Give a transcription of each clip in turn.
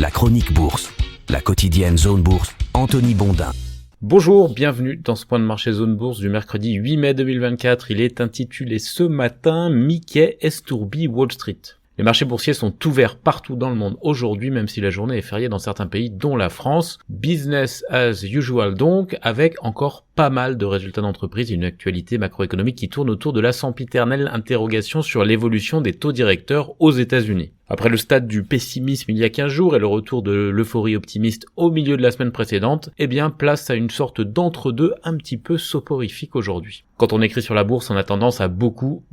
La chronique bourse, la quotidienne Zone Bourse, Anthony Bondin. Bonjour, bienvenue dans ce point de marché Zone Bourse du mercredi 8 mai 2024. Il est intitulé ce matin Mickey estourbi Wall Street. Les marchés boursiers sont ouverts partout dans le monde aujourd'hui, même si la journée est fériée dans certains pays, dont la France. Business as usual donc, avec encore pas mal de résultats d'entreprise et une actualité macroéconomique qui tourne autour de la sempiternelle interrogation sur l'évolution des taux directeurs aux États-Unis. Après le stade du pessimisme il y a 15 jours et le retour de l'euphorie optimiste au milieu de la semaine précédente, place à une sorte d'entre-deux un petit peu soporifique aujourd'hui. Quand on écrit sur la bourse, on a tendance à beaucoup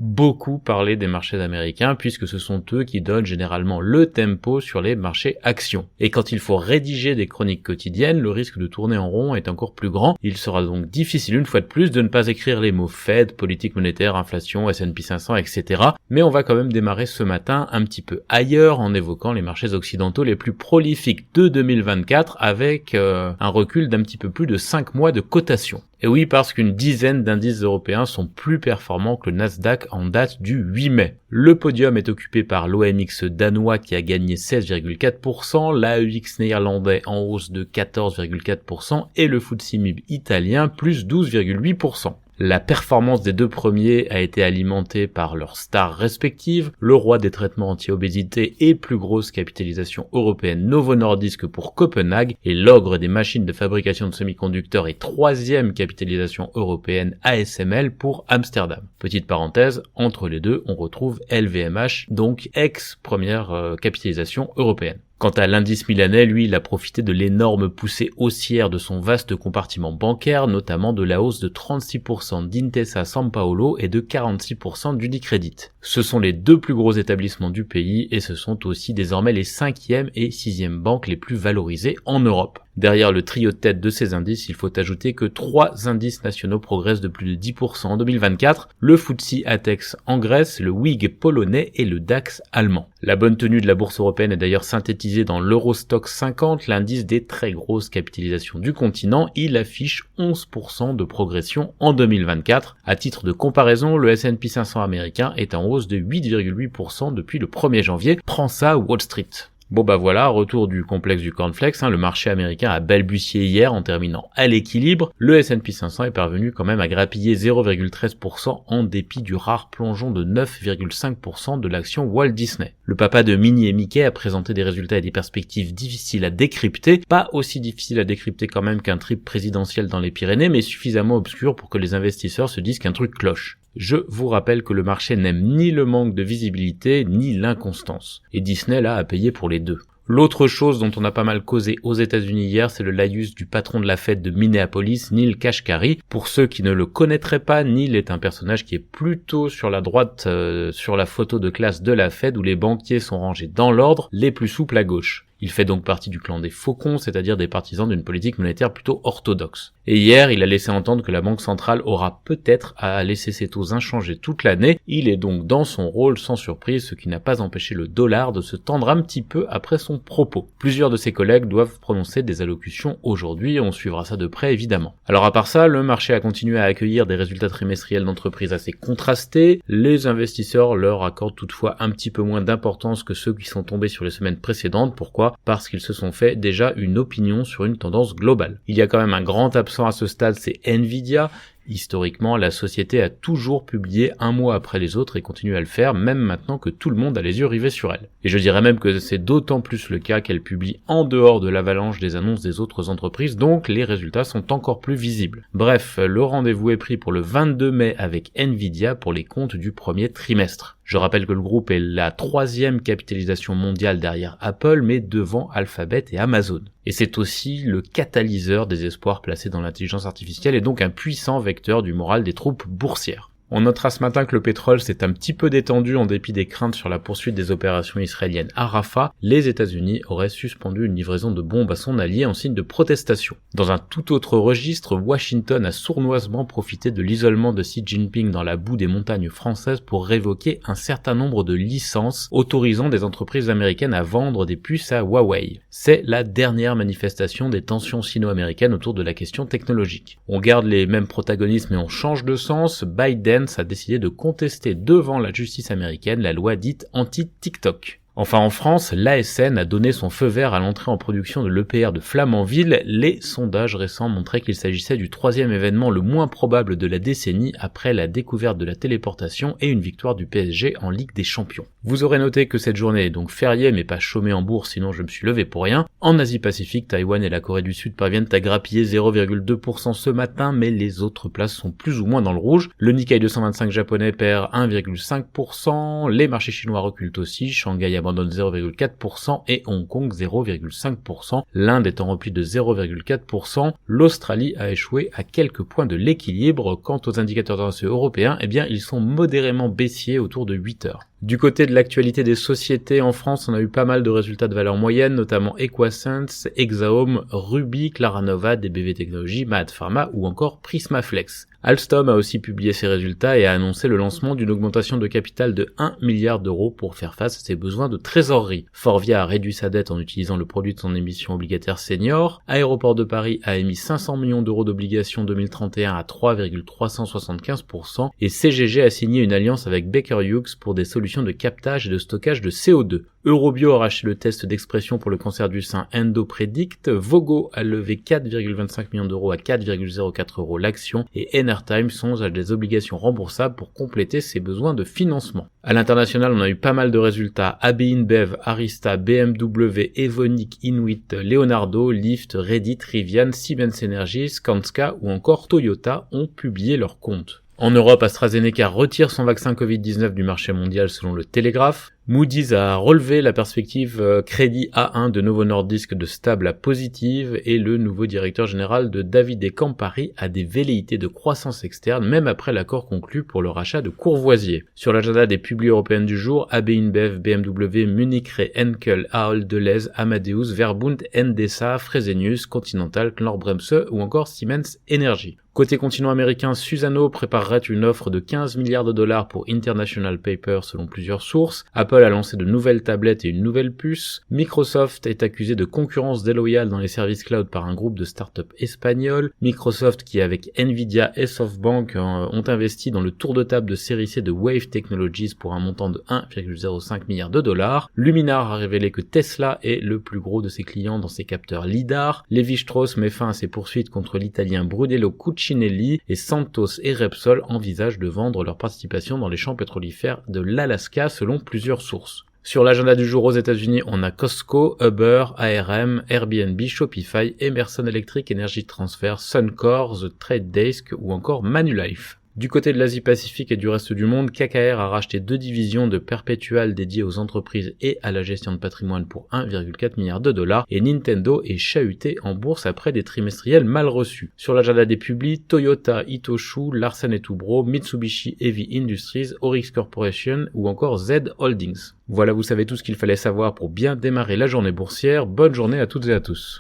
parler des marchés américains puisque ce sont eux qui donnent généralement le tempo sur les marchés actions. Et quand il faut rédiger des chroniques quotidiennes, le risque de tourner en rond est encore plus grand. Il sera donc difficile une fois de plus de ne pas écrire les mots Fed, politique monétaire, inflation, S&P 500, etc. Mais on va quand même démarrer ce matin un petit peu ailleurs en évoquant les marchés occidentaux les plus prolifiques de 2024 avec un recul d'un petit peu plus de 5 mois de cotation. Et oui, parce qu'une dizaine d'indices européens sont plus performants que le Nasdaq en date du 8 mai. Le podium est occupé par l'OMX danois qui a gagné 16,4%, l'AEX néerlandais en hausse de 14,4% et le FTSE MIB italien plus 12,8%. La performance des deux premiers a été alimentée par leurs stars respectives, le roi des traitements anti-obésité et plus grosse capitalisation européenne Novo Nordisk pour Copenhague et l'ogre des machines de fabrication de semi-conducteurs et troisième capitalisation européenne ASML pour Amsterdam. Petite parenthèse, entre les deux on retrouve LVMH, donc ex-première capitalisation européenne. Quant à l'indice milanais, lui, il a profité de l'énorme poussée haussière de son vaste compartiment bancaire, notamment de la hausse de 36% d'Intesa Sanpaolo et de 46% d'Unicredit. Ce sont les deux plus gros établissements du pays et ce sont aussi désormais les 5e et 6e banques les plus valorisées en Europe. Derrière le trio de tête de ces indices, il faut ajouter que 3 indices nationaux progressent de plus de 10% en 2024, le FTSE ATEX en Grèce, le WIG polonais et le DAX allemand. La bonne tenue de la bourse européenne est d'ailleurs synthétisée dans l'Eurostoxx 50, l'indice des très grosses capitalisations du continent. Il affiche 11% de progression en 2024. À titre de comparaison, le S&P 500 américain est en hausse de 8,8% depuis le 1er janvier. Prends ça Wall Street. Bon voilà, retour du complexe du cornflakes, le marché américain a balbutié hier en terminant à l'équilibre. Le S&P 500 est parvenu quand même à grappiller 0,13% en dépit du rare plongeon de 9,5% de l'action Walt Disney. Le papa de Minnie et Mickey a présenté des résultats et des perspectives difficiles à décrypter, pas aussi difficiles à décrypter quand même qu'un trip présidentiel dans les Pyrénées, mais suffisamment obscur pour que les investisseurs se disent qu'un truc cloche. Je vous rappelle que le marché n'aime ni le manque de visibilité, ni l'inconstance. Et Disney, là, a payé pour les deux. L'autre chose dont on a pas mal causé aux États-Unis hier, c'est le laïus du patron de la Fed de Minneapolis, Neil Kashkari. Pour ceux qui ne le connaîtraient pas, Neil est un personnage qui est plutôt sur la droite sur la photo de classe de la Fed où les banquiers sont rangés dans l'ordre, les plus souples à gauche. Il fait donc partie du clan des faucons, c'est-à-dire des partisans d'une politique monétaire plutôt orthodoxe. Et hier, il a laissé entendre que la Banque centrale aura peut-être à laisser ses taux inchangés toute l'année. Il est donc dans son rôle sans surprise, ce qui n'a pas empêché le dollar de se tendre un petit peu après son propos. Plusieurs de ses collègues doivent prononcer des allocutions aujourd'hui, on suivra ça de près évidemment. Alors à part ça, le marché a continué à accueillir des résultats trimestriels d'entreprises assez contrastés. Les investisseurs leur accordent toutefois un petit peu moins d'importance que ceux qui sont tombés sur les semaines précédentes. Pourquoi ? Parce qu'ils se sont fait déjà une opinion sur une tendance globale. Il y a quand même un grand absent à ce stade, c'est Nvidia. Historiquement, la société a toujours publié un mois après les autres et continue à le faire, même maintenant que tout le monde a les yeux rivés sur elle. Et je dirais même que c'est d'autant plus le cas qu'elle publie en dehors de l'avalanche des annonces des autres entreprises, donc les résultats sont encore plus visibles. Bref, le rendez-vous est pris pour le 22 mai avec Nvidia pour les comptes du premier trimestre. Je rappelle que le groupe est la 3e capitalisation mondiale derrière Apple, mais devant Alphabet et Amazon. Et c'est aussi le catalyseur des espoirs placés dans l'intelligence artificielle et donc un puissant vecteur du moral des troupes boursières. On notera ce matin que le pétrole s'est un petit peu détendu en dépit des craintes sur la poursuite des opérations israéliennes à Rafah. Les États-Unis auraient suspendu une livraison de bombes à son allié en signe de protestation. Dans un tout autre registre, Washington a sournoisement profité de l'isolement de Xi Jinping dans la boue des montagnes françaises pour révoquer un certain nombre de licences autorisant des entreprises américaines à vendre des puces à Huawei. C'est la dernière manifestation des tensions sino-américaines autour de la question technologique. On garde les mêmes protagonistes mais on change de sens. Biden a décidé de contester devant la justice américaine la loi dite anti-TikTok. Enfin en France, l'ASN a donné son feu vert à l'entrée en production de l'EPR de Flamanville. Les sondages récents montraient qu'il s'agissait du troisième événement le moins probable de la décennie après la découverte de la téléportation et une victoire du PSG en Ligue des Champions. Vous aurez noté que cette journée est donc fériée mais pas chômée en bourse, sinon je me suis levé pour rien. En Asie-Pacifique, Taïwan et la Corée du Sud parviennent à grappiller 0,2% ce matin, mais les autres places sont plus ou moins dans le rouge. Le Nikkei 225 japonais perd 1,5%, les marchés chinois reculent aussi, Shanghai abandonne 0,4% et Hong Kong 0,5%, l'Inde est en repli de 0,4%, l'Australie a échoué à quelques points de l'équilibre. Quant aux indicateurs internationaux européens, eh bien ils sont modérément baissiers autour de 8 heures. Du côté de l'actualité des sociétés, en France, on a eu pas mal de résultats de valeur moyenne, notamment Equasense, Exaome, Ruby, Claranova, DBV Technologies, Mad Pharma ou encore Prismaflex. Alstom a aussi publié ses résultats et a annoncé le lancement d'une augmentation de capital de 1 milliard d'euros pour faire face à ses besoins de trésorerie. Forvia a réduit sa dette en utilisant le produit de son émission obligataire senior. Aéroport de Paris a émis 500 millions d'euros d'obligations 2031 à 3,375% et CGG a signé une alliance avec Baker Hughes pour des solutions de captage et de stockage de CO2. Eurobio a racheté le test d'expression pour le cancer du sein EndoPredict, Vogo a levé 4,25 millions d'euros à 4,04 euros l'action et Enertime songe à des obligations remboursables pour compléter ses besoins de financement. À l'international, on a eu pas mal de résultats. AB InBev, Arista, BMW, Evonik, Inuit, Leonardo, Lyft, Reddit, Rivian, Siemens Energy, Skanska ou encore Toyota ont publié leurs comptes. En Europe, AstraZeneca retire son vaccin Covid-19 du marché mondial selon le Télégraphe. Moody's a relevé la perspective crédit A1 de Novo Nordisk de stable à positive et le nouveau directeur général de Davide Campari a des velléités de croissance externe même après l'accord conclu pour le rachat de Courvoisier. Sur l'agenda des publis européennes du jour, AB InBev, BMW, Munich Re, Henkel, Ahold Delhaize, Amadeus, Verbund, Endesa, Fresenius, Continental, Knorr-Bremse ou encore Siemens Energy. Côté continent américain, Suzano préparerait une offre de 15 milliards de dollars pour International Paper selon plusieurs sources. Apple a lancé de nouvelles tablettes et une nouvelle puce. Microsoft est accusé de concurrence déloyale dans les services cloud par un groupe de start-up espagnols. Microsoft qui avec Nvidia et SoftBank ont investi dans le tour de table de série C de Wave Technologies pour un montant de 1,05 milliard de dollars. Luminar a révélé que Tesla est le plus gros de ses clients dans ses capteurs LiDAR. Lévi-Strauss met fin à ses poursuites contre l'italien Brunello Cucinelli et Santos et Repsol envisagent de vendre leur participation dans les champs pétrolifères de l'Alaska selon plusieurs sources. Sur l'agenda du jour aux États-Unis, on a Costco, Uber, ARM, Airbnb, Shopify, Emerson Electric, Energy Transfer, Suncor, The Trade Desk ou encore Manulife. Du côté de l'Asie-Pacifique et du reste du monde, KKR a racheté 2 divisions de Perpetual dédiées aux entreprises et à la gestion de patrimoine pour 1,4 milliard de dollars et Nintendo est chahuté en bourse après des trimestriels mal reçus. Sur l'agenda des publis, Toyota, Itochu, Larsen & Toubro, Mitsubishi Heavy Industries, Oryx Corporation ou encore Z Holdings. Voilà, vous savez tout ce qu'il fallait savoir pour bien démarrer la journée boursière. Bonne journée à toutes et à tous.